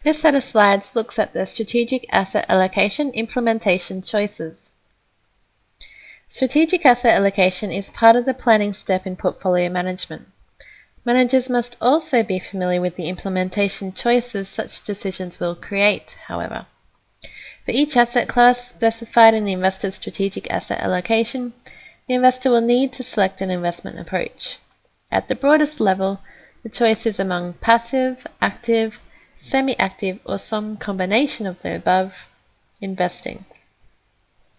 This set of slides looks at the strategic asset allocation implementation choices. Strategic asset allocation is part of the planning step in portfolio management. Managers must also be familiar with the implementation choices such decisions will create, however. For each asset class specified in the investor's strategic asset allocation, the investor will need to select an investment approach. At the broadest level, the choice is among passive, active, semi-active, or some combination of the above investing.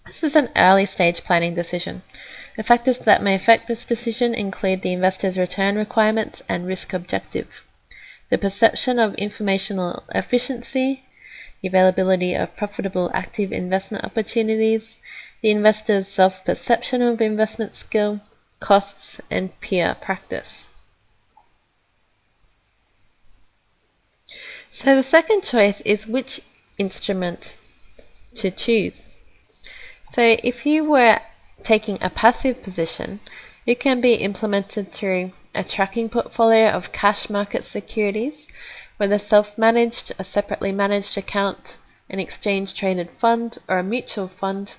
This is an early stage planning decision. The factors that may affect this decision include the investor's return requirements and risk objective, the perception of informational efficiency, the availability of profitable active investment opportunities, the investor's self-perception of investment skill, costs, and peer practice. So the second choice is which instrument to choose. So if you were taking a passive position, it can be implemented through a tracking portfolio of cash market securities, whether self-managed, a separately managed account, an exchange-traded fund, or a mutual fund.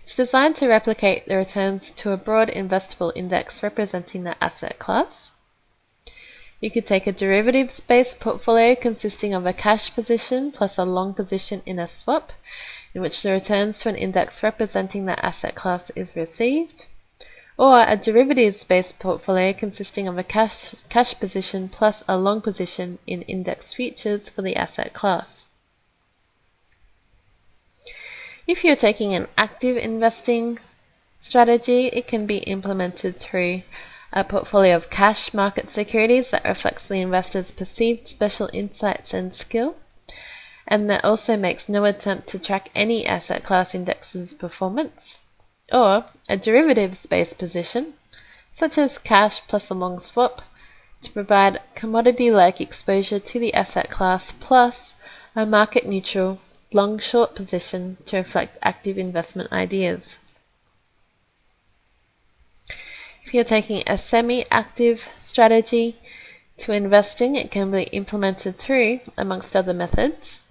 It's designed to replicate the returns to a broad investable index representing the asset class. You could take a derivatives-based portfolio consisting of a cash position plus a long position in a swap, in which the returns to an index representing the asset class is received, or a derivatives-based portfolio consisting of a cash position plus a long position in index futures for the asset class. If you're taking an active investing strategy, it can be implemented through a portfolio of cash market securities that reflects the investor's perceived special insights and skill, and that also makes no attempt to track any asset class index's performance, or a derivatives-based position, such as cash plus a long swap, to provide commodity-like exposure to the asset class plus a market-neutral long-short position to reflect active investment ideas. If you're taking a semi-active strategy to investing, it can be implemented through, amongst other methods,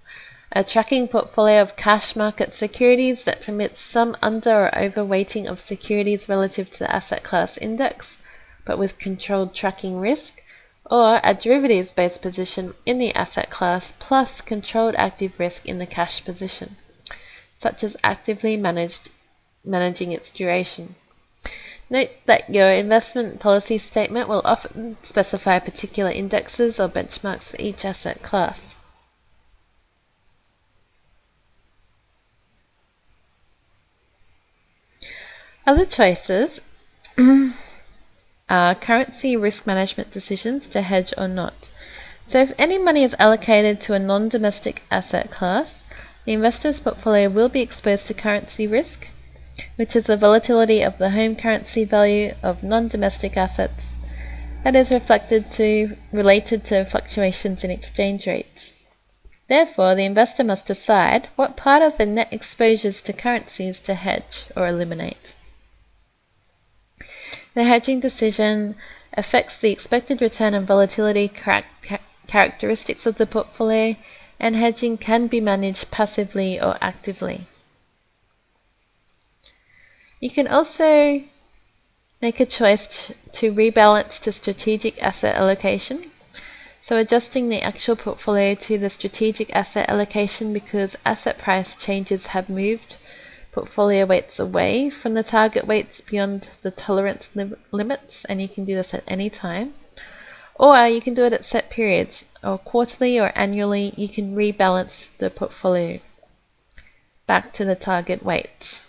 a tracking portfolio of cash market securities that permits some under or overweighting of securities relative to the asset class index, but with controlled tracking risk, or a derivatives-based position in the asset class plus controlled active risk in the cash position, such as actively managing its duration. Note that your investment policy statement will often specify particular indexes or benchmarks for each asset class. Other choices are currency risk management decisions to hedge or not. So if any money is allocated to a non-domestic asset class, the investor's portfolio will be exposed to currency risk, which is the volatility of the home currency value of non-domestic assets that is related to fluctuations in exchange rates. Therefore, the investor must decide what part of the net exposures to currencies to hedge or eliminate. The hedging decision affects the expected return and volatility characteristics of the portfolio, and hedging can be managed passively or actively. You can also make a choice to rebalance to strategic asset allocation, so adjusting the actual portfolio to the strategic asset allocation because asset price changes have moved portfolio weights away from the target weights beyond the tolerance limits, and you can do this at any time. Or you can do it at set periods, or quarterly or annually you can rebalance the portfolio back to the target weights.